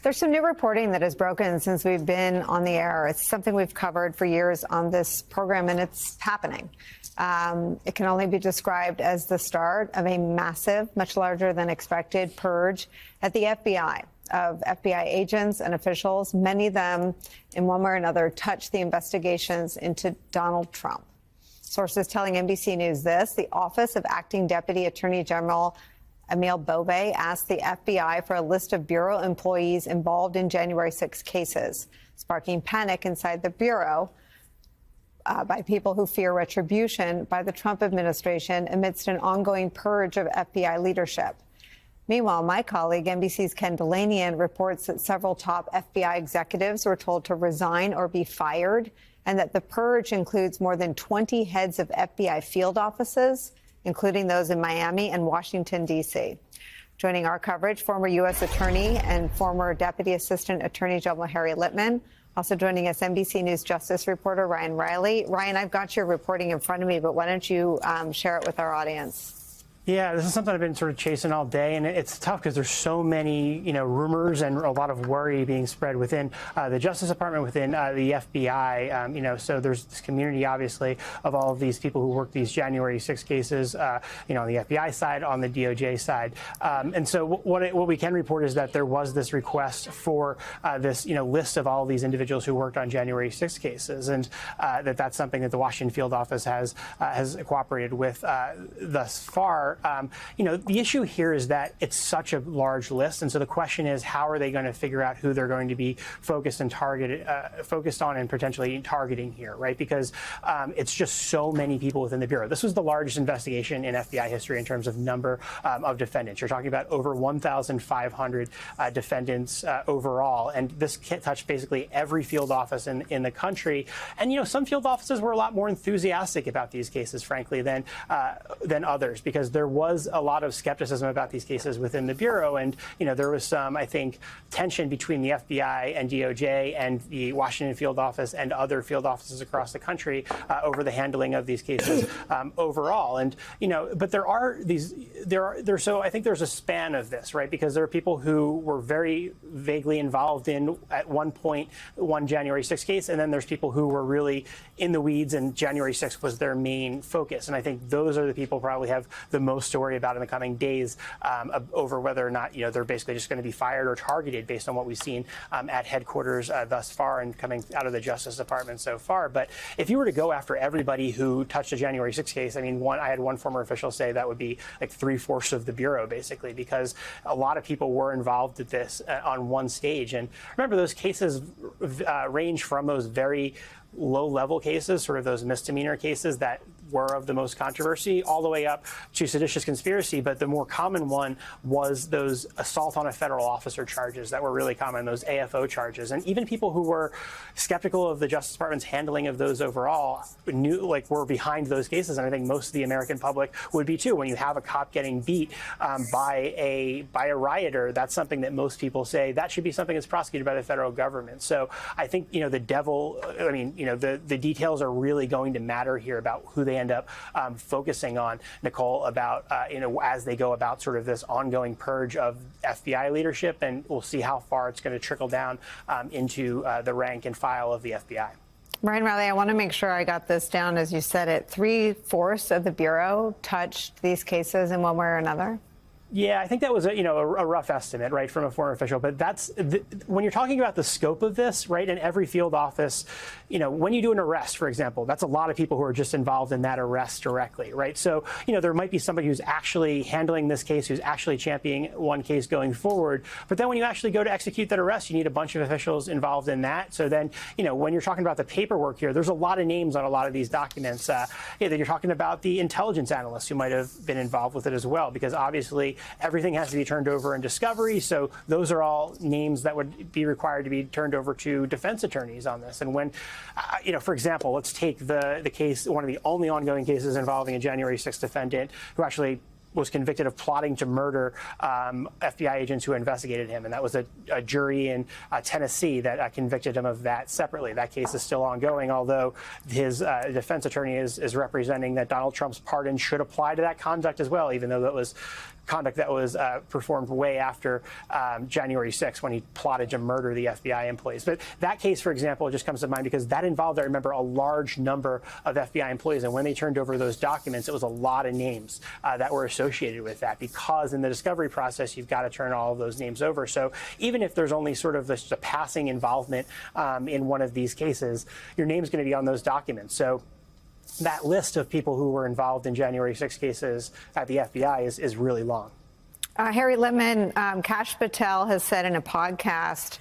There's some new reporting that has broken since we've been on the air. It's something we've covered for years on this program, and it's happening. It can only be described as the start of a massive, much larger than expected purge at the FBI of FBI agents and officials. Many of them, in one way or another, touched the investigations into Donald Trump. Sources telling NBC News this: the Office of Acting Deputy Attorney General Emil Bove asked the FBI for a list of Bureau employees involved in January 6 cases, sparking panic inside the Bureau by people who fear retribution by the Trump administration amidst an ongoing purge of FBI leadership. Meanwhile, my colleague, NBC's Ken Dilanian, reports that several top FBI executives were told to resign or be fired, and that the purge includes more than 20 heads of FBI field offices, including those in Miami and Washington, D.C. Joining our coverage, former U.S. Attorney and former Deputy Assistant Attorney General Harry Litman. Also joining us, NBC News Justice reporter Ryan Riley. Ryan, I've got your reporting in front of me, but why don't you share it with our audience? Yeah, this is something I've been sort of chasing all day, and it's tough because there's so many, rumors and a lot of worry being spread within the Justice Department, within the FBI. So there's this community, obviously, of all of these people who worked these January 6 cases, on the FBI side, on the DOJ side. And so what we can report is that there was this request for this, list of all of these individuals who worked on January 6 cases, and that's something that the Washington field office has cooperated with thus far. The issue here is that it's such a large list, and so the question is, how are they going to figure out who they're going to be focused on and potentially targeting here, right? Because it's just so many people within the Bureau. This was the largest investigation in FBI history in terms of number of defendants. You're talking about over 1,500 defendants overall, and this touched basically every field office in the country. And some field offices were a lot more enthusiastic about these cases, frankly, than others, because there was a lot of skepticism about these cases within the Bureau. And, there was some, I think, tension between the FBI and DOJ and the Washington field office and other field offices across the country over the handling of these cases overall. And, but so I think there's a span of this, right? Because there are people who were very vaguely involved in, at one point, one January 6 case, and then there's people who were really in the weeds, and January 6 was their main focus. And I think those are the people who probably have the most to worry about in the coming days over whether or not, they're basically just going to be fired or targeted based on what we've seen at headquarters thus far and coming out of the Justice Department so far. But if you were to go after everybody who touched a January 6 case, I had one former official say that would be like 3/4 of the Bureau, basically, because a lot of people were involved with this on one stage. And remember, those cases range from those very low-level cases, sort of those misdemeanor cases that were of the most controversy, all the way up to seditious conspiracy. But the more common one was those assault on a federal officer charges that were really common, those AFO charges. And even people who were skeptical of the Justice Department's handling of those overall were behind those cases. And I think most of the American public would be too. When you have a cop getting beat by a rioter, that's something that most people say that should be something that's prosecuted by the federal government. So I think, the details are really going to matter here about who they end up focusing on, Nicole, about, as they go about sort of this ongoing purge of FBI leadership. And we'll see how far it's going to trickle down into the rank and file of the FBI. Ryan Riley, I want to make sure I got this down as you said it. 3/4 of the Bureau touched these cases in one way or another? Yeah, I think that was a rough estimate, right, from a former official. But when you're talking about the scope of this, right, in every field office, when you do an arrest, for example, that's a lot of people who are just involved in that arrest directly, right? So, there might be somebody who's actually handling this case, who's actually championing one case going forward. But then when you actually go to execute that arrest, you need a bunch of officials involved in that. So then, when you're talking about the paperwork here, there's a lot of names on a lot of these documents. That you're talking about the intelligence analysts who might have been involved with it as well, because obviously everything has to be turned over in discovery. So those are all names that would be required to be turned over to defense attorneys on this. And when, for example, let's take the case, one of the only ongoing cases involving a January 6th defendant who actually was convicted of plotting to murder FBI agents who investigated him. And that was a jury in Tennessee that convicted him of that separately. That case is still ongoing, although his defense attorney is representing that Donald Trump's pardon should apply to that conduct as well, even though that was conduct that was performed way after January 6th, when he plotted to murder the FBI employees. But that case, for example, just comes to mind because that involved, I remember, a large number of FBI employees. And when they turned over those documents, it was a lot of names that were associated with that, because in the discovery process, you've got to turn all of those names over. So even if there's only sort of a passing involvement in one of these cases, your name's going to be on those documents. So that list of people who were involved in January 6 cases at the FBI is really long. Harry Litman, Kash Patel has said in a podcast,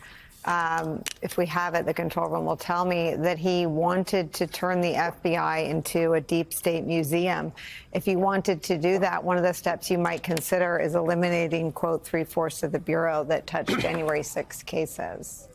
if we have it, the control room will tell me, that he wanted to turn the FBI into a deep state museum. If you wanted to do that, one of the steps you might consider is eliminating, quote, 3/4 of the Bureau that touched January 6 cases.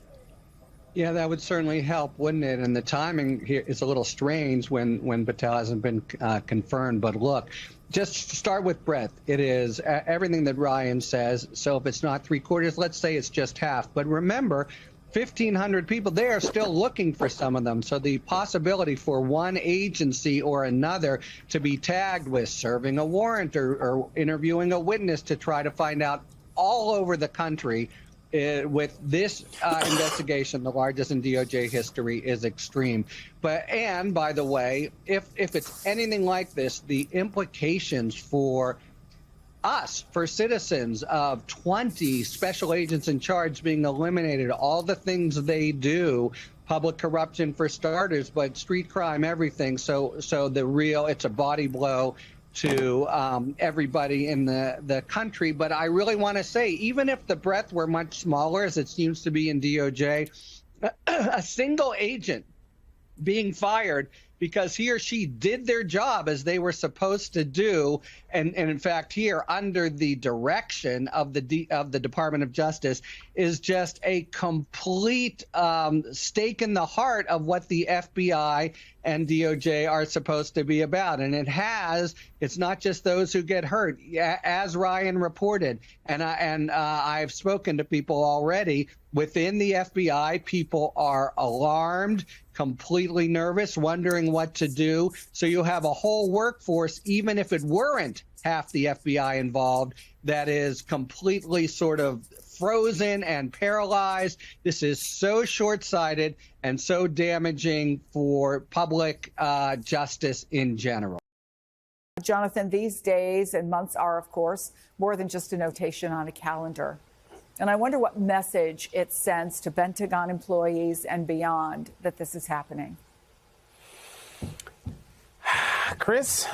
Yeah, that would certainly help, wouldn't it? And the timing here is a little strange when Patel hasn't been confirmed. But look, just start with breadth. It is everything that Ryan says. So if it's not 3/4, let's say it's just half. But remember, 1,500 people, they are still looking for some of them. So the possibility for one agency or another to be tagged with serving a warrant or interviewing a witness to try to find out all over the country with this investigation, the largest in DOJ history, is extreme. And by the way, if it's anything like this, the implications for us, for citizens, of 20 special agents in charge being eliminated, all the things they do, public corruption for starters, but street crime, everything. So it's a body blow to everybody in the country. But I really want to say, even if the breadth were much smaller, as it seems to be in DOJ, a single agent being fired because he or she did their job as they were supposed to do, and in fact here under the direction of the Department of Justice, is just a complete stake in the heart of what the FBI and DOJ are supposed to be about. And it's not just those who get hurt, as Ryan reported, and I've spoken to people already within the FBI. People are alarmed, completely nervous, wondering what to do. So you have a whole workforce, even if it weren't half the FBI involved, that is completely sort of frozen and paralyzed. This is so short-sighted and so damaging for public justice in general. Jonathan, these days and months are, of course, more than just a notation on a calendar. And I wonder what message it sends to Pentagon employees and beyond that this is happening. Chris,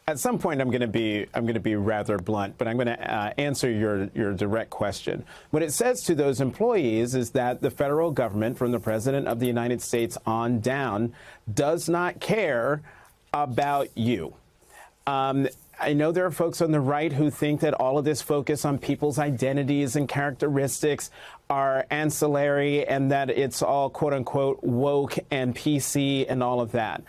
at some point I'm going to be rather blunt, but I'm going to answer your direct question. What it says to those employees is that the federal government, from the President of the United States on down, does not care about you. I know there are folks on the right who think that all of this focus on people's identities and characteristics are ancillary and that it's all, quote unquote, woke and PC and all of that.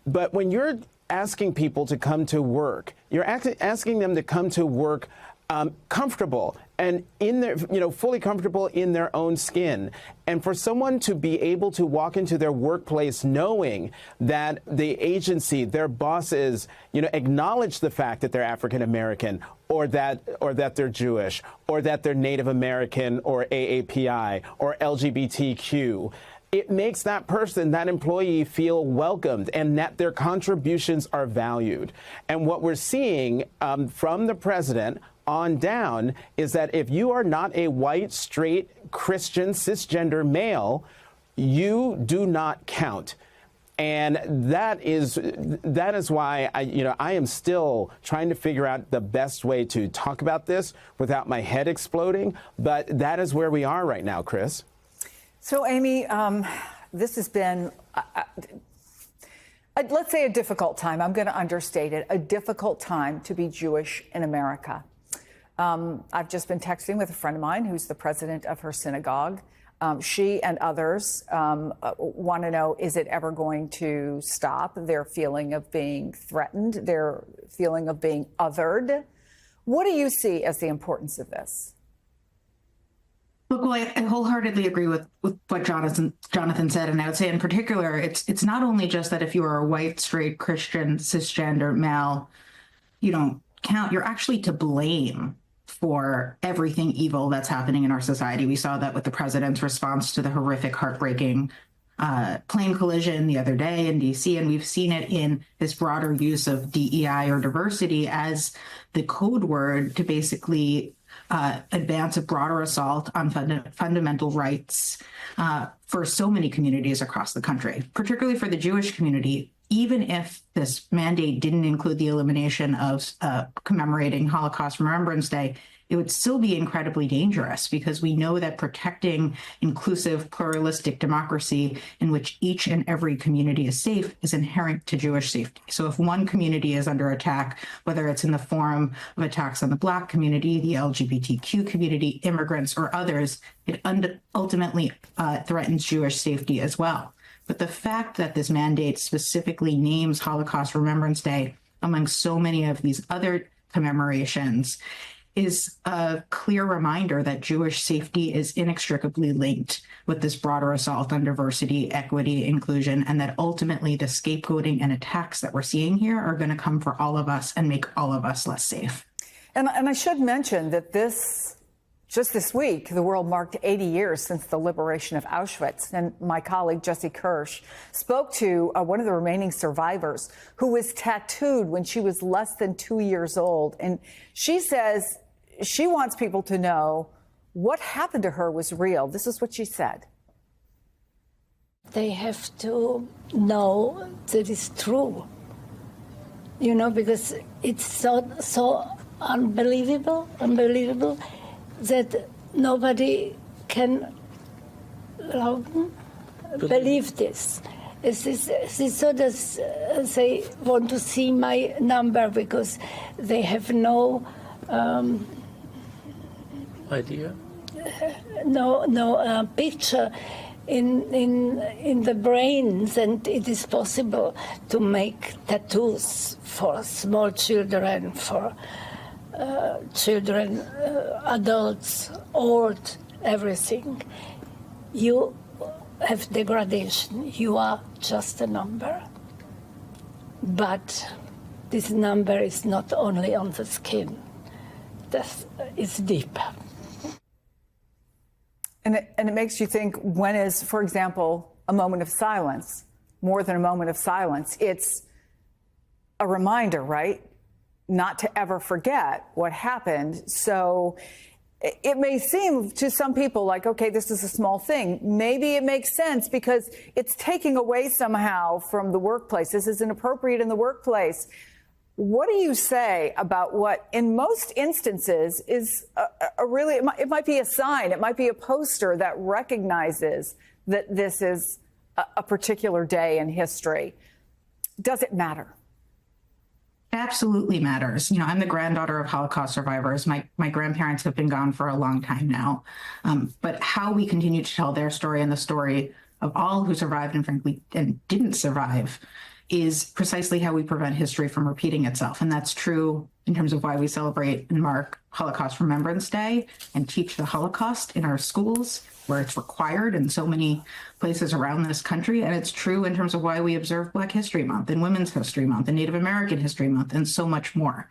But when you're asking people to come to work, you're asking them to come to work comfortable and in their, fully comfortable in their own skin. And for someone to be able to walk into their workplace knowing that the agency, their bosses, acknowledge the fact that they're African American or that they're Jewish or that they're Native American or AAPI or LGBTQ, it makes that person, that employee, feel welcomed and that their contributions are valued. And what we're seeing from the president on down is that if you are not a white, straight, Christian, cisgender male, you do not count. And that is why I am still trying to figure out the best way to talk about this without my head exploding. But that is where we are right now, Chris. So, Amy, this has been, let's say, a difficult time. I'm going to understate it, a difficult time to be Jewish in America. I've just been texting with a friend of mine who's the president of her synagogue. She and others want to know, is it ever going to stop? Their feeling of being threatened, their feeling of being othered. What do you see as the importance of this? Look, well, I wholeheartedly agree with what Jonathan said. And I would say in particular, it's not only just that if you are a white, straight, Christian, cisgender male, you don't count, you're actually to blame for everything evil that's happening in our society. We saw that with the president's response to the horrific, heartbreaking plane collision the other day in DC, and we've seen it in this broader use of DEI or diversity as the code word to basically advance a broader assault on fundamental rights for so many communities across the country, particularly for the Jewish community. Even if this mandate didn't include the elimination of commemorating Holocaust Remembrance Day, it would still be incredibly dangerous because we know that protecting inclusive, pluralistic democracy in which each and every community is safe is inherent to Jewish safety. So if one community is under attack, whether it's in the form of attacks on the Black community, the LGBTQ community, immigrants, or others, it ultimately threatens Jewish safety as well. But the fact that this mandate specifically names Holocaust Remembrance Day among so many of these other commemorations is a clear reminder that Jewish safety is inextricably linked with this broader assault on diversity, equity, inclusion, and that ultimately the scapegoating and attacks that we're seeing here are going to come for all of us and make all of us less safe. And I should mention that just this week, the world marked 80 years since the liberation of Auschwitz. And my colleague, Jesse Kirsch, spoke to one of the remaining survivors who was tattooed when she was less than 2 years old. And she says she wants people to know what happened to her was real. This is what she said. They have to know that it's true, you know, because it's so unbelievable that nobody can believe this. It's so that they want to see my number because they have no idea, no picture in the brains, and it is possible to make tattoos for small children, for children, adults, old, everything. You have degradation. You are just a number. But this number is not only on the skin. It's deep. And it makes you think, when is, for example, a moment of silence more than a moment of silence? It's a reminder, right? Not to ever forget what happened. So it may seem to some people like, okay, this is a small thing. Maybe it makes sense because it's taking away somehow from the workplace. This is inappropriate in the workplace. What do you say about what, in most instances, is a really, it might be a sign, it might be a poster that recognizes that this is a particular day in history? Does it matter? It absolutely matters. You know, I'm the granddaughter of Holocaust survivors. My grandparents have been gone for a long time now. But how we continue to tell their story and the story of all who survived and frankly and didn't survive is precisely how we prevent history from repeating itself. And that's true in terms of why we celebrate and mark Holocaust Remembrance Day and teach the Holocaust in our schools, where it's required in so many places around this country. And it's true in terms of why we observe Black History Month and Women's History Month and Native American History Month and so much more.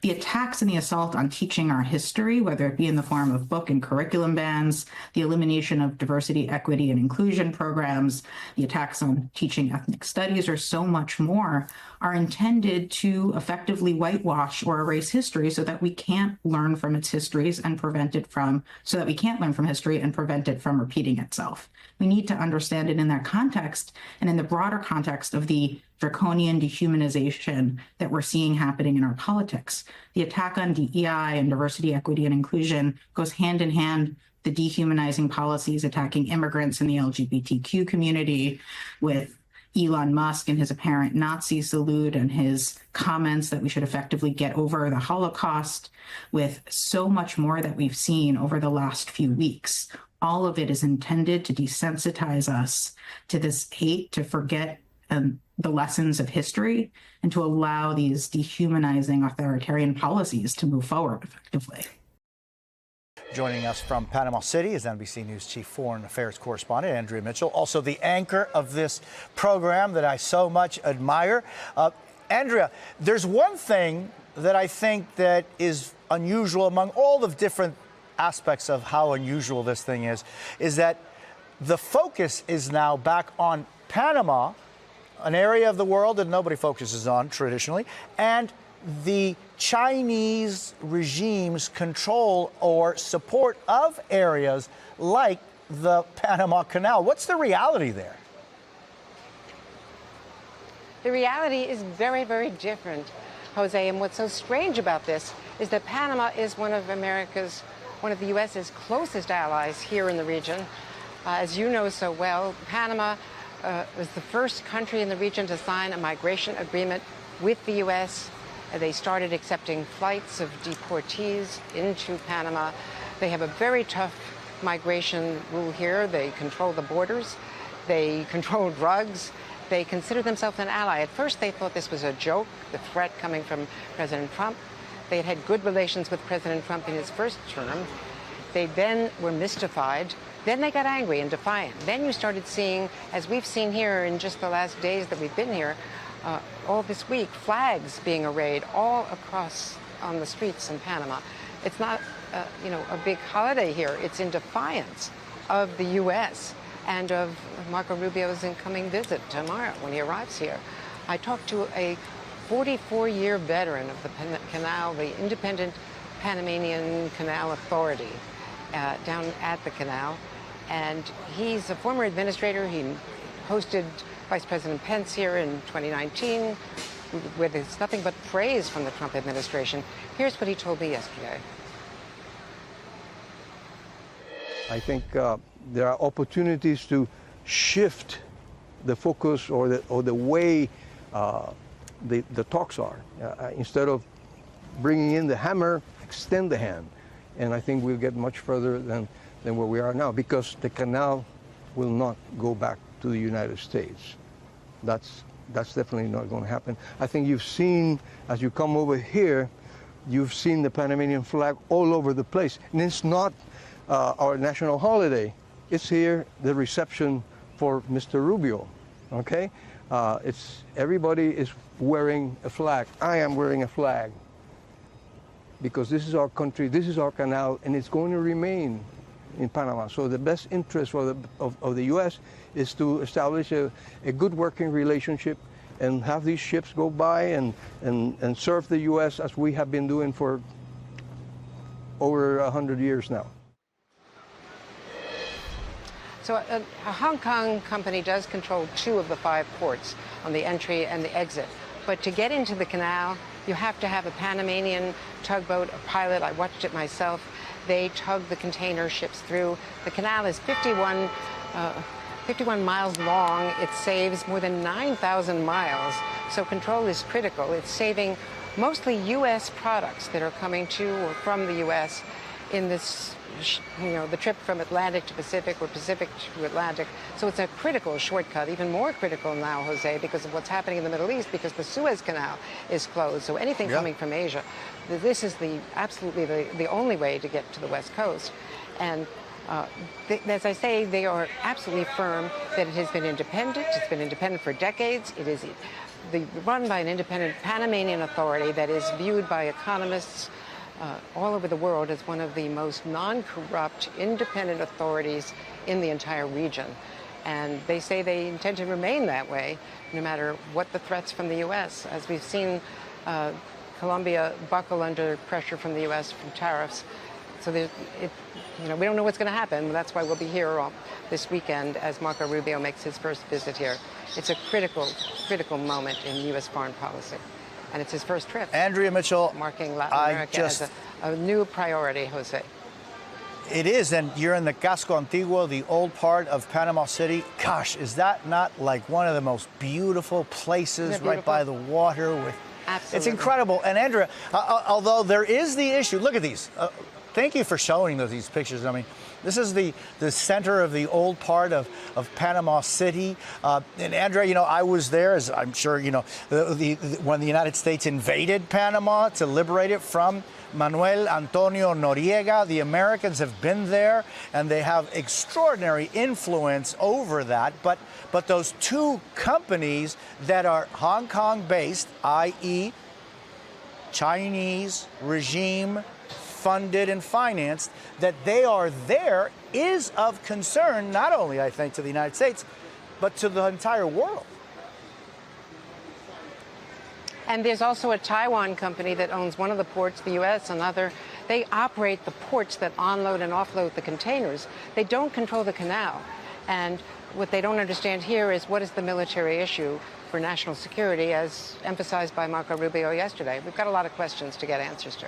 The attacks and the assault on teaching our history, whether it be in the form of book and curriculum bans, the elimination of diversity, equity, and inclusion programs, the attacks on teaching ethnic studies, or so much more, are intended to effectively whitewash or erase history so that we can't learn from its histories and prevent it from, so that we can't learn from history and prevent it from repeating itself. We need to understand it in that context and in the broader context of the draconian dehumanization that we're seeing happening in our politics. The attack on DEI and diversity, equity, and inclusion goes hand in hand the dehumanizing policies attacking immigrants in the LGBTQ community, with Elon Musk and his apparent Nazi salute and his comments that we should effectively get over the Holocaust, with so much more that we've seen over the last few weeks. All of it is intended to desensitize us to this hate, to forget the lessons of history, and to allow these dehumanizing authoritarian policies to move forward effectively. Joining us from Panama City is NBC News Chief Foreign Affairs Correspondent Andrea Mitchell, also the anchor of this program that I so much admire. Andrea, there's one thing that I think that is unusual among all the different aspects of how unusual this thing is that the focus is now back on Panama, an area of the world that nobody focuses on traditionally, and the Chinese regime's control or support of areas like the Panama Canal. What's the reality there? The reality is very, very different, Jose. And what's so strange about this is that Panama is one of the U.S.'s closest allies here in the region. As you know so well, Panama was the first country in the region to sign a migration agreement with the U.S. They started accepting flights of deportees into Panama. They have a very tough migration rule here. They control the borders. They control drugs. They consider themselves an ally. At first, they thought this was a joke, the threat coming from President Trump. They had had good relations with President Trump in his first term. They then were mystified. Then they got angry and defiant. Then you started seeing, as we've seen here in just the last days that we've been here, all this week, flags being arrayed all across on the streets in Panama. It's not, a big holiday here. It's in defiance of the U.S. and of Marco Rubio's incoming visit tomorrow when he arrives here. I talked to a 44-year veteran of the canal, the Independent Panamanian Canal Authority, down at the canal. And he's a former administrator. He hosted Vice President Pence here in 2019, where there's nothing but praise from the Trump administration. Here's what he told me yesterday. I think there are opportunities to shift the focus or the way the talks are. Instead of bringing in the hammer, extend the hand. And I think we'll get much further than where we are now, because the canal will not go back to the United States. That's definitely not going to happen. I think you've seen, as you come over here, you've seen the Panamanian flag all over the place. And it's not our national holiday. It's here, the reception for Mr. Rubio, okay? Everybody is wearing a flag. I am wearing a flag, because this is our country, this is our canal, and it's going to remain in Panama. So the best interest of the U.S. is to establish a good working relationship and have these ships go by and serve the U.S. as we have been doing for over 100 years now. So a Hong Kong company does control 2 of the 5 ports on the entry and the exit. But to get into the canal, you have to have a Panamanian tugboat, a pilot. I watched it myself. They tug the container ships through. The canal is 51 miles long. It saves more than 9,000 miles. So control is critical. It's saving mostly U.S. products that are coming to or from the U.S. in this, the trip from Atlantic to Pacific or Pacific to Atlantic. So it's a critical shortcut, even more critical now, Jose, because of what's happening in the Middle East, because the Suez Canal is closed. So anything coming from Asia, this is absolutely the only way to get to the West Coast. And as I say, they are absolutely firm that it has been independent. It's been independent for decades. It is run by an independent Panamanian authority that is viewed by economists all over the world as one of the most non-corrupt, independent authorities in the entire region. And they say they intend to remain that way, no matter what the threats from the U.S. As we've seen Colombia buckle under pressure from the U.S. from tariffs. So we don't know what's going to happen. That's why we'll be here this weekend as Marco Rubio makes his first visit here. It's a critical, critical moment in U.S. foreign policy. And it's his first trip. Andrea Mitchell, marking Latin America as a new priority, Jose. It is, and you're in the Casco Antiguo, the old part of Panama City. Gosh, is that not like one of the most beautiful places right by the water? Absolutely. It's incredible. And Andrea, although there is the issue, look at these. thank you for showing these pictures. I mean, this is the center of the old part of Panama City. And Andrea, I was there, as I'm sure you know, when the United States invaded Panama to liberate it from Manuel Antonio Noriega. The Americans have been there, and they have extraordinary influence over that. But those two companies that are Hong Kong-based, i.e., Chinese regime funded and financed, that they are there is of concern, not only, I think, to the United States, but to the entire world. And there's also a Taiwan company that owns one of the ports, the U.S., another. They operate the ports that unload and offload the containers. They don't control the canal. And what they don't understand here is what is the military issue for national security, as emphasized by Marco Rubio yesterday. We've got a lot of questions to get answers to.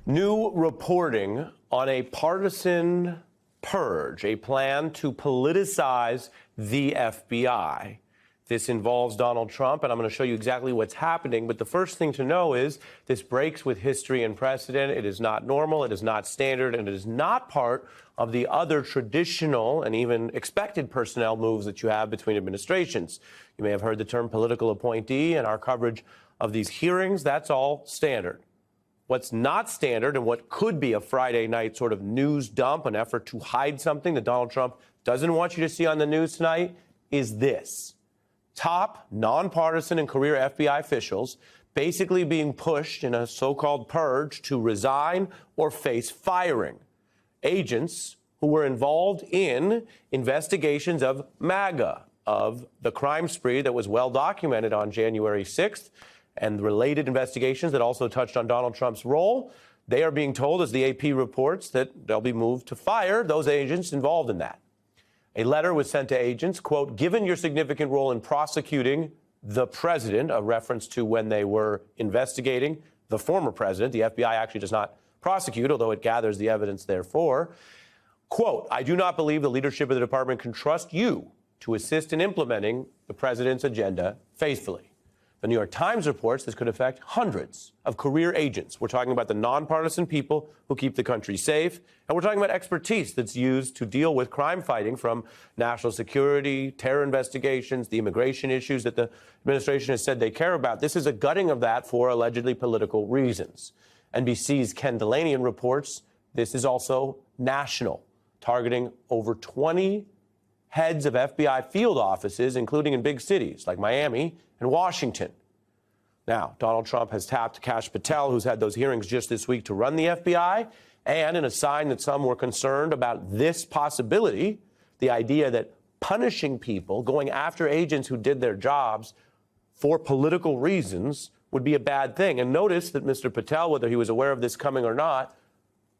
New reporting on a partisan purge, a plan to politicize the FBI. This involves Donald Trump, and I'm going to show you exactly what's happening. But the first thing to know is this breaks with history and precedent. It is not normal, it is not standard, and it is not part of the other traditional and even expected personnel moves that you have between administrations. You may have heard the term political appointee in our coverage of these hearings. That's all standard. What's not standard, and what could be a Friday night sort of news dump, an effort to hide something that Donald Trump doesn't want you to see on the news tonight, is this. Top nonpartisan and career FBI officials basically being pushed in a so-called purge to resign or face firing. Agents who were involved in investigations of MAGA, of the crime spree that was well documented on January 6th, and related investigations that also touched on Donald Trump's role. They are being told, as the AP reports, that they'll be moved to fire those agents involved in that. A letter was sent to agents, quote, given your significant role in prosecuting the president, a reference to when they were investigating the former president. The FBI actually does not prosecute, although it gathers the evidence therefore. Quote, I do not believe the leadership of the department can trust you to assist in implementing the president's agenda faithfully. The New York Times reports this could affect hundreds of career agents. We're talking about the nonpartisan people who keep the country safe, and we're talking about expertise that's used to deal with crime fighting, from national security, terror investigations, the immigration issues that the administration has said they care about. This is a gutting of that for allegedly political reasons. NBC's Ken Delanian reports this is also national, targeting over 20 heads of FBI field offices, including in big cities like Miami and Washington. Now, Donald Trump has tapped Kash Patel, who's had those hearings just this week, to run the FBI. And in a sign that some were concerned about this possibility, the idea that punishing people, going after agents who did their jobs for political reasons, would be a bad thing. And notice that Mr. Patel, whether he was aware of this coming or not,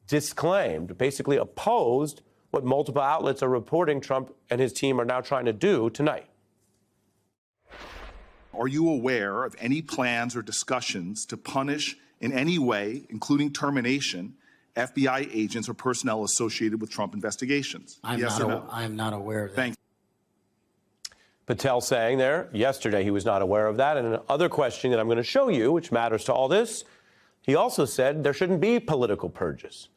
disclaimed, basically opposed what multiple outlets are reporting Trump and his team are now trying to do tonight. Are you aware of any plans or discussions to punish in any way, including termination, FBI agents or personnel associated with Trump investigations? Yes or no? I am not aware of that. Thank you. Patel saying there yesterday he was not aware of that. And another question that I'm going to show you, which matters to all this, he also said there shouldn't be political purges.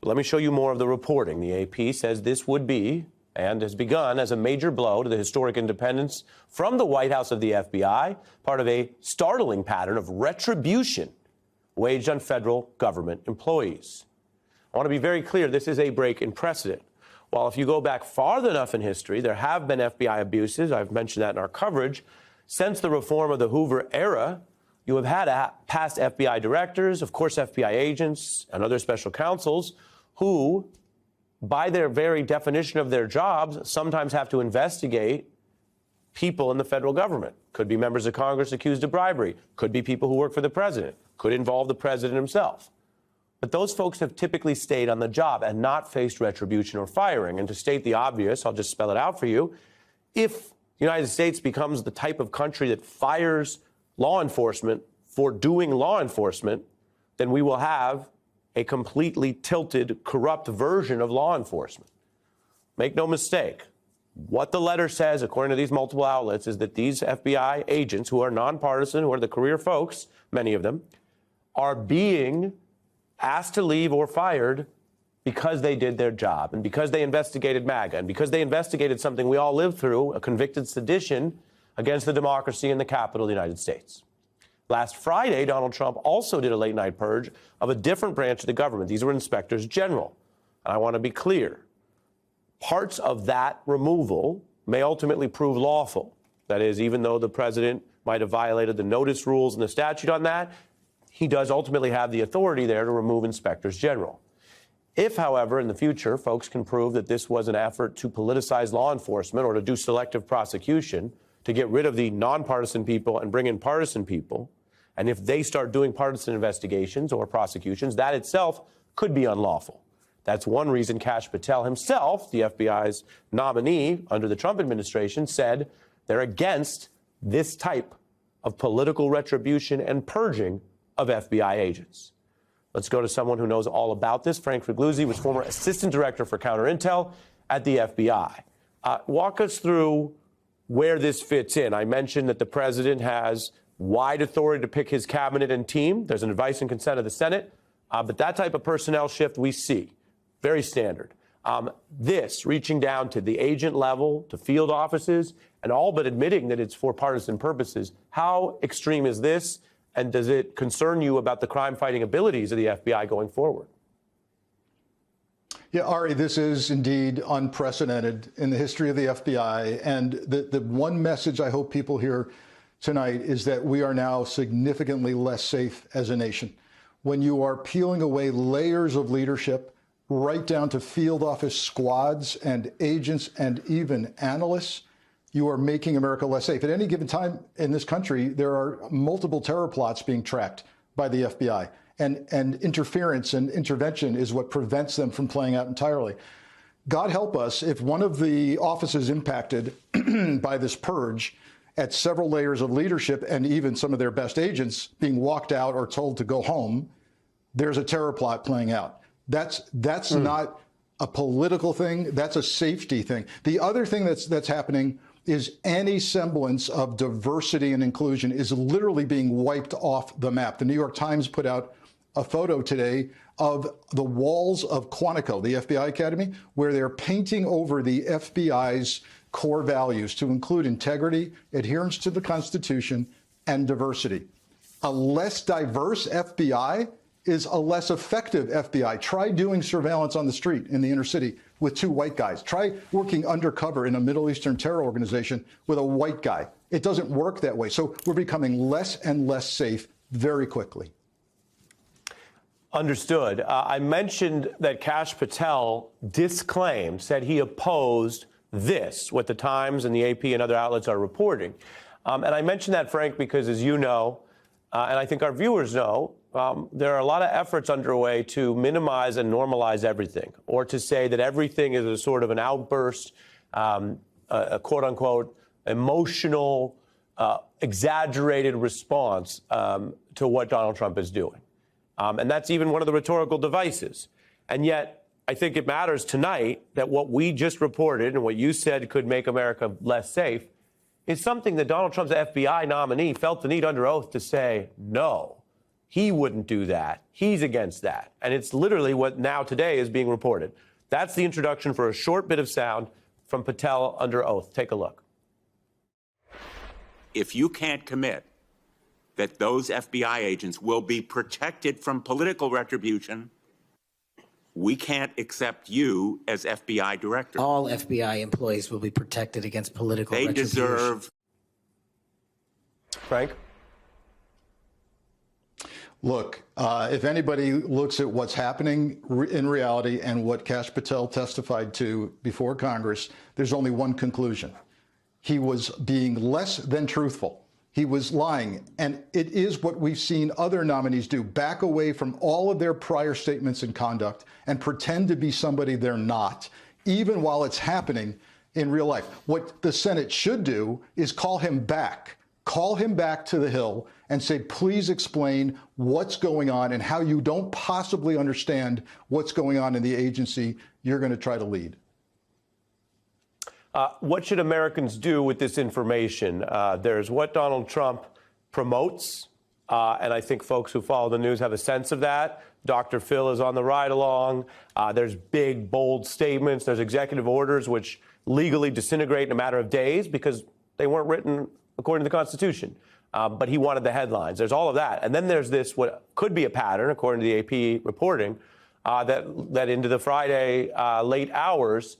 But let me show you more of the reporting. The AP says this would be, and has begun, as a major blow to the historic independence from the White House of the FBI, part of a startling pattern of retribution waged on federal government employees. I want to be very clear, this is a break in precedent. While if you go back far enough in history, there have been FBI abuses, I've mentioned that in our coverage, since the reform of the Hoover era, you have had past FBI directors, of course FBI agents, and other special counsels who, by their very definition of their jobs, sometimes have to investigate people in the federal government. Could be members of Congress accused of bribery. Could be people who work for the president. Could involve the president himself. But those folks have typically stayed on the job and not faced retribution or firing. And to state the obvious, I'll just spell it out for you. If the United States becomes the type of country that fires law enforcement for doing law enforcement, then we will have a completely tilted, corrupt version of law enforcement. Make no mistake, what the letter says, according to these multiple outlets, is that these FBI agents, who are nonpartisan, who are the career folks, many of them, are being asked to leave or fired because they did their job and because they investigated MAGA and because they investigated something we all lived through, a convicted sedition against the democracy in the capital of the United States. Last Friday, Donald Trump also did a late-night purge of a different branch of the government. These were inspectors general. And I want to be clear. Parts of that removal may ultimately prove lawful. That is, even though the president might have violated the notice rules and the statute on that, he does ultimately have the authority there to remove inspectors general. If, however, in the future, folks can prove that this was an effort to politicize law enforcement or to do selective prosecution, to get rid of the nonpartisan people and bring in partisan people, and if they start doing partisan investigations or prosecutions, that itself could be unlawful. That's one reason Kash Patel himself, the FBI's nominee under the Trump administration, said they're against this type of political retribution and purging of FBI agents. Let's go to someone who knows all about this. Frank Figliuzzi was former assistant director for counterintel at the FBI. Walk us through where this fits in. I mentioned that the president has wide authority to pick his cabinet and team. There's an advice and consent of the Senate. But that type of personnel shift we see, very standard. This reaching down to the agent level, to field offices, and all but admitting that it's for partisan purposes. How extreme is this? And does it concern you about the crime-fighting abilities of the FBI going forward? Yeah, Ari, this is indeed unprecedented in the history of the FBI. And the one message I hope people hear tonight is that we are now significantly less safe as a nation. When you are peeling away layers of leadership, right down to field office squads and agents and even analysts, you are making America less safe. At any given time in this country, there are multiple terror plots being tracked by the FBI. And interference and intervention is what prevents them from playing out entirely. God help us if one of the offices impacted by this purge at several layers of leadership and even some of their best agents being walked out or told to go home, there's a terror plot playing out. That's not a political thing. That's a safety thing. The other thing that's happening is any semblance of diversity and inclusion is literally being wiped off the map. The New York Times put out a photo today of the walls of Quantico, the FBI Academy, where they're painting over the FBI's core values to include integrity, adherence to the Constitution, and diversity. A less diverse FBI is a less effective FBI. Try doing surveillance on the street in the inner city with two white guys. Try working undercover in a Middle Eastern terror organization with a white guy. It doesn't work that way. So we're becoming less and less safe very quickly. Understood. I mentioned that Kash Patel disclaimed, said he opposed this, what the Times and the AP and other outlets are reporting. And I mentioned that, Frank, because as you know, and I think our viewers know, there are a lot of efforts underway to minimize and normalize everything, or to say that everything is a sort of an outburst, a quote-unquote emotional, exaggerated response to what Donald Trump is doing. And that's even one of the rhetorical devices. And yet, I think it matters tonight that what we just reported and what you said could make America less safe is something that Donald Trump's FBI nominee felt the need under oath to say, no. He wouldn't do that. He's against that. And it's literally what now today is being reported. That's the introduction for a short bit of sound from Patel under oath. Take a look. If you can't commit that those FBI agents will be protected from political retribution, we can't accept you as FBI director. All FBI employees will be protected against political retribution. They deserve. Frank? Look, if anybody looks at what's happening in reality and what Kash Patel testified to before Congress, there's only one conclusion. He was being less than truthful. He was lying. And it is what we've seen other nominees do, back away from all of their prior statements and conduct and pretend to be somebody they're not, even while it's happening in real life. What the Senate should do is call him back to the Hill and say, please explain what's going on and how you don't possibly understand what's going on in the agency you're going to try to lead. What should Americans do with this information? There's what Donald Trump promotes, and I think folks who follow the news have a sense of that. Dr. Phil is on the ride along. There's big, bold statements. There's executive orders which legally disintegrate in a matter of days because they weren't written according to the Constitution. But he wanted the headlines. There's all of that. And then there's this, what could be a pattern, according to the AP reporting, that into the Friday late hours,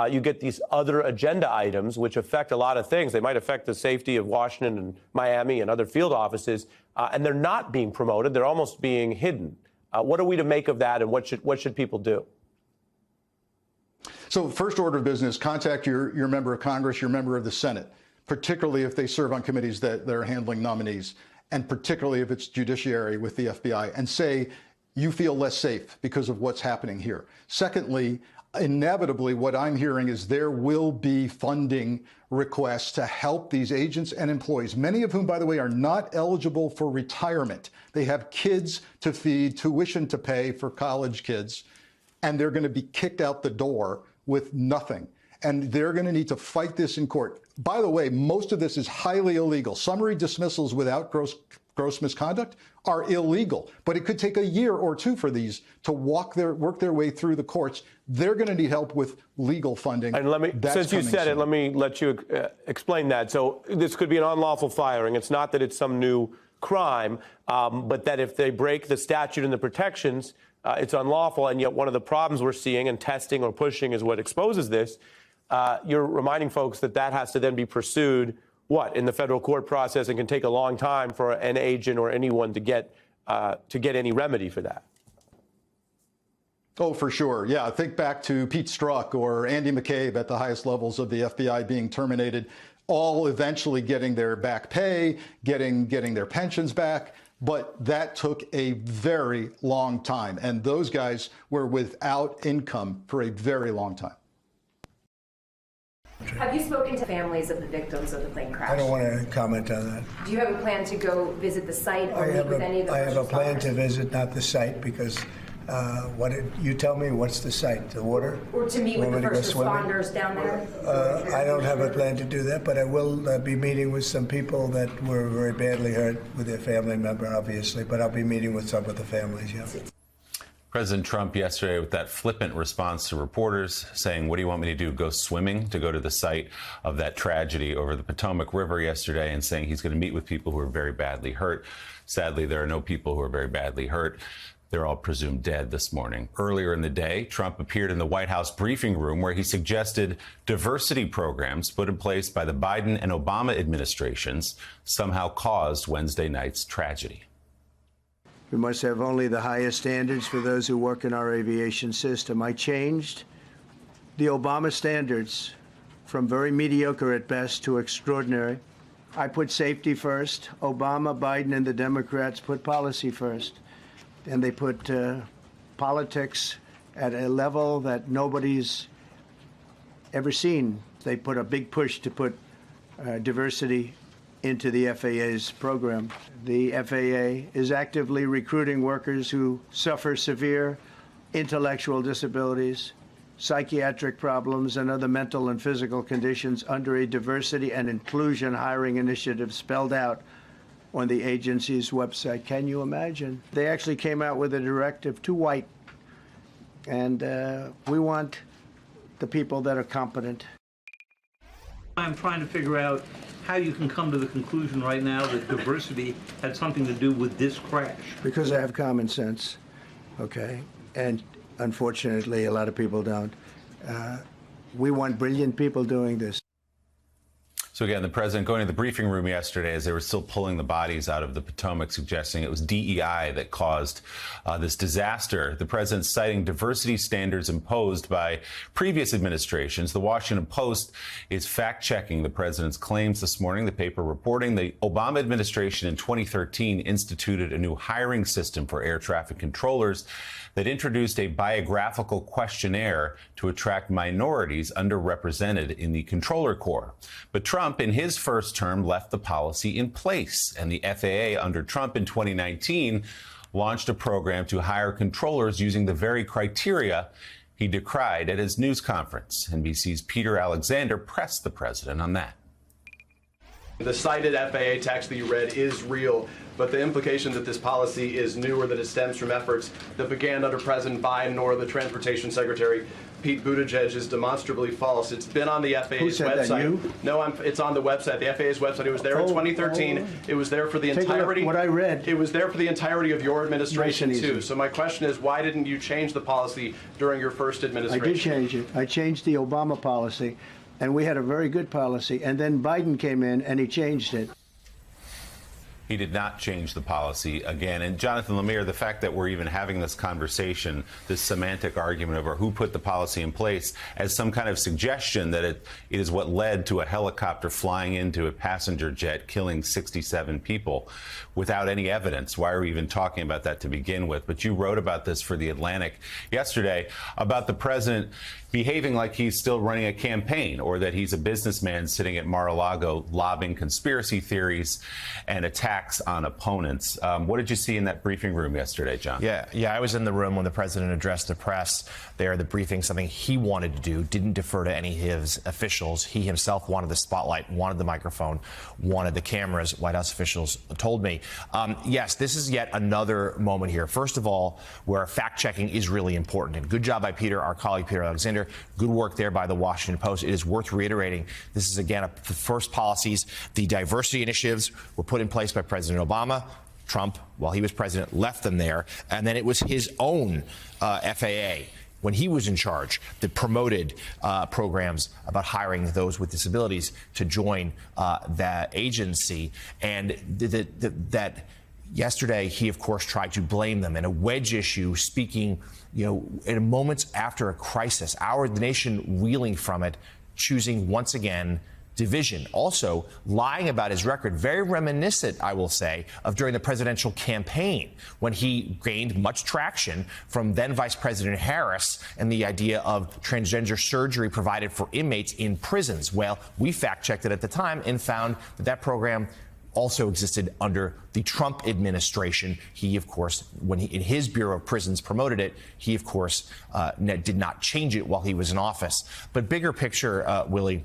you get these other agenda items which affect a lot of things. They might affect the safety of Washington and Miami and other field offices, and they're not being promoted. They're almost being hidden. What are we to make of that, and what should people do? So first order of business, contact your member of Congress, your member of the Senate, particularly if they serve on committees that are handling nominees, and particularly if it's judiciary with the FBI, and say you feel less safe because of what's happening here. Secondly, inevitably, what I'm hearing is there will be funding requests to help these agents and employees, many of whom, by the way, are not eligible for retirement. They have kids to feed, tuition to pay for college kids, and they're going to be kicked out the door with nothing. And they're going to need to fight this in court. By the way, most of this is highly illegal. Summary dismissals without gross misconduct are illegal, but it could take a year or two for these to work their way through the courts. They're going to need help with legal funding. And since you said it, let me let you explain that. So this could be an unlawful firing. It's not that it's some new crime, but that if they break the statute and the protections, it's unlawful. And yet one of the problems we're seeing, and testing or pushing is what exposes this, you're reminding folks that has to then be pursued in the federal court process, and can take a long time for an agent or anyone to get any remedy for that. Oh, for sure. Yeah, think back to Pete Strzok or Andy McCabe at the highest levels of the FBI being terminated, all eventually getting their back pay, getting their pensions back. But that took a very long time. And those guys were without income for a very long time. Have you spoken to families of the victims of the plane crash? I don't want to comment on that. Do you have a plan to go visit the site or meet with any of the I have a plan responders? to visit, not the site, because what did you tell me? What's the site? The water? Or to meet with the first responders down there? I don't have a plan to do that, but I will be meeting with some people that were very badly hurt with their family member, obviously. But I'll be meeting with some of the families, yeah. President Trump yesterday with that flippant response to reporters saying, what do you want me to do? Go swimming? To go to the site of that tragedy over the Potomac River yesterday, and saying he's going to meet with people who are very badly hurt. Sadly, there are no people who are very badly hurt. They're all presumed dead this morning. Earlier in the day, Trump appeared in the White House briefing room where he suggested diversity programs put in place by the Biden and Obama administrations somehow caused Wednesday night's tragedy. We must have only the highest standards for those who work in our aviation system. I changed the Obama standards from very mediocre at best to extraordinary. I put safety first. Obama, Biden, and the Democrats put policy first. And they put politics at a level that nobody's ever seen. They put a big push to put diversity into the FAA's program. The FAA is actively recruiting workers who suffer severe intellectual disabilities, psychiatric problems, and other mental and physical conditions under a diversity and inclusion hiring initiative spelled out on the agency's website. Can you imagine? They actually came out with a directive to white, and we want the people that are competent. I'm trying to figure out how you can come to the conclusion right now that diversity had something to do with this crash. Because I have common sense, okay? And unfortunately, a lot of people don't. We want brilliant people doing this. So again, the president going to the briefing room yesterday as they were still pulling the bodies out of the Potomac, suggesting it was DEI that caused this disaster. The president citing diversity standards imposed by previous administrations. The Washington Post is fact-checking the president's claims this morning. The paper reporting the Obama administration in 2013 instituted a new hiring system for air traffic controllers that introduced a biographical questionnaire to attract minorities underrepresented in the controller corps. But Trump, in his first term, left the policy in place, and the FAA under Trump in 2019 launched a program to hire controllers using the very criteria he decried at his news conference. NBC's Peter Alexander pressed the president on that. The cited FAA text that you read is real, but the implication that this policy is new or that it stems from efforts that began under President Biden or the Transportation Secretary Pete Buttigieg is demonstrably false. It's been on the FAA's Who said website. That, you? No, it's on the website, the FAA's website. It was there in 2013. It was there for the entirety. What I read. It was there for the entirety of your administration Nice and too. easy. So my question is, why didn't you change the policy during your first administration? I did change it. I changed the Obama policy, and we had a very good policy. And then Biden came in and he changed it. He did not change the policy again. And Jonathan Lemire, the fact that we're even having this conversation, this semantic argument over who put the policy in place as some kind of suggestion that it is what led to a helicopter flying into a passenger jet, killing 67 people without any evidence. Why are we even talking about that to begin with? But you wrote about this for The Atlantic yesterday about the president behaving like he's still running a campaign or that he's a businessman sitting at Mar-a-Lago lobbing conspiracy theories and attacks on opponents. What did you see in that briefing room yesterday, John? Yeah, I was in the room when the president addressed the press there, the briefing, something he wanted to do, didn't defer to any of his officials. He himself wanted the spotlight, wanted the microphone, wanted the cameras, White House officials told me. Yes, this is yet another moment here. First of all, where fact-checking is really important. And good job by Peter, our colleague Peter Alexander. Good work there by the Washington Post. It is worth reiterating. This is, again, the first policies. The diversity initiatives were put in place by President Obama. Trump, while he was president, left them there. And then it was his own FAA, when he was in charge, that promoted programs about hiring those with disabilities to join that agency. And that yesterday, he, of course, tried to blame them in a wedge issue, speaking, in moments after a crisis, the nation reeling from it, choosing once again division. Also, lying about his record, very reminiscent, I will say, of during the presidential campaign when he gained much traction from then Vice President Harris and the idea of transgender surgery provided for inmates in prisons. Well, we fact-checked it at the time and found that program also existed under the Trump administration. He, of course, when in his Bureau of Prisons promoted it, he, of course, did not change it while he was in office. But bigger picture, Willie,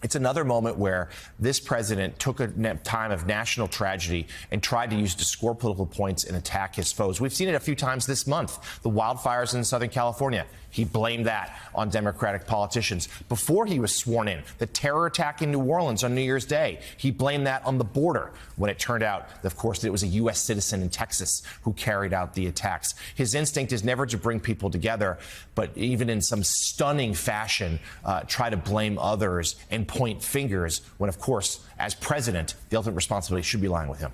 it's another moment where this president took a time of national tragedy and tried to use to score political points and attack his foes. We've seen it a few times this month. The wildfires in Southern California. He blamed that on Democratic politicians. Before he was sworn in, the terror attack in New Orleans on New Year's Day, he blamed that on the border when it turned out, of course, that it was a U.S. citizen in Texas who carried out the attacks. His instinct is never to bring people together, but even in some stunning fashion, try to blame others and point fingers when, of course, as president, the ultimate responsibility should be lying with him.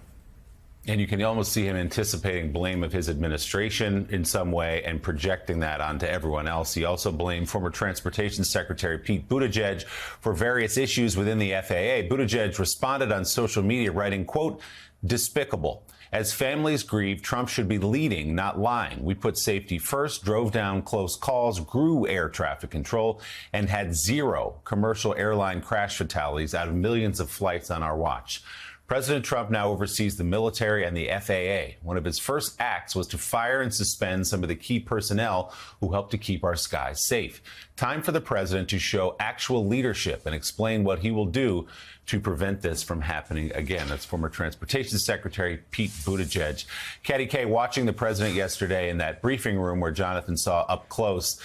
And you can almost see him anticipating blame of his administration in some way and projecting that onto everyone else. He also blamed former Transportation Secretary Pete Buttigieg for various issues within the FAA. Buttigieg responded on social media, writing, quote, "Despicable. As families grieve, Trump should be leading, not lying. We put safety first, drove down close calls, grew air traffic control, and had 0 commercial airline crash fatalities out of millions of flights on our watch." President Trump now oversees the military and the FAA. One of his first acts was to fire and suspend some of the key personnel who helped to keep our skies safe. Time for the president to show actual leadership and explain what he will do to prevent this from happening again. That's former Transportation Secretary Pete Buttigieg. Katty Kay, watching the president yesterday in that briefing room where Jonathan saw up close,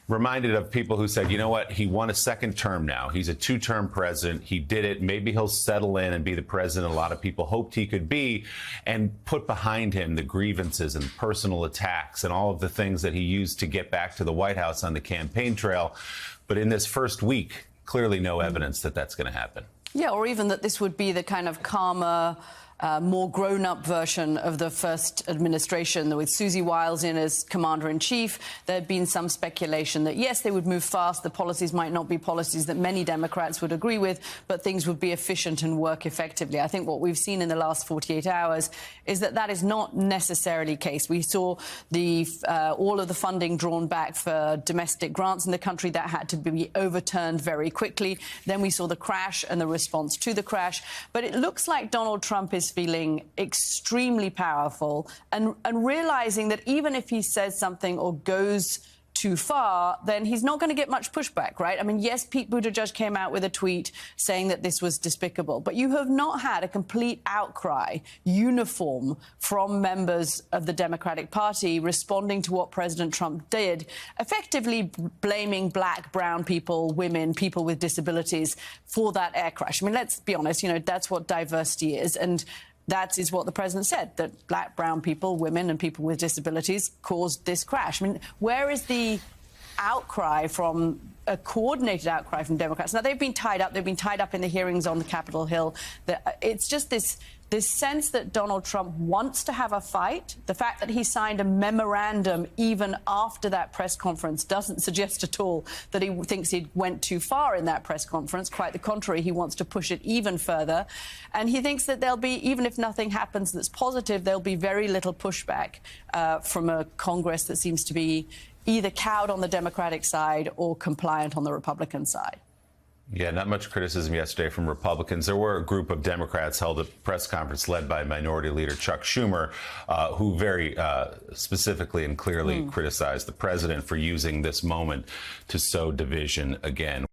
reminded of people who said, you know what, he won a second term now. He's a 2-term president. He did it. Maybe he'll settle in and be the president a lot of people hoped he could be, and put behind him the grievances and personal attacks and all of the things that he used to get back to the White House on the campaign trail. But in this first week, clearly no evidence that that's going to happen. Yeah, or even that this would be the kind of calmer, more grown-up version of the first administration. With Susie Wiles in as commander-in-chief, there had been some speculation that, yes, they would move fast. The policies might not be policies that many Democrats would agree with, but things would be efficient and work effectively. I think what we've seen in the last 48 hours is that that is not necessarily the case. We saw all of the funding drawn back for domestic grants in the country that had to be overturned very quickly. Then we saw the crash and the response to the crash. But it looks like Donald Trump is feeling extremely powerful and realizing that even if he says something or goes too far, then he's not going to get much pushback, right? I mean, yes, Pete Buttigieg came out with a tweet saying that this was despicable, but you have not had a complete outcry, uniform, from members of the Democratic Party responding to what President Trump did, effectively blaming black, brown people, women, people with disabilities for that air crash. I mean, let's be honest, that's what diversity is. And that is what the president said, that black, brown people, women and people with disabilities caused this crash. I mean, where is the outcry from a coordinated outcry from Democrats? Now, they've been tied up. They've been tied up in the hearings on the Capitol Hill. It's just this sense that Donald Trump wants to have a fight. The fact that he signed a memorandum even after that press conference doesn't suggest at all that he thinks he went too far in that press conference. Quite the contrary, he wants to push it even further. And he thinks that there'll be, even if nothing happens that's positive, there'll be very little pushback from a Congress that seems to be either cowed on the Democratic side or compliant on the Republican side. Yeah, not much criticism yesterday from Republicans. There were a group of Democrats held a press conference led by Minority Leader Chuck Schumer, who very specifically and clearly criticized the president for using this moment to sow division again.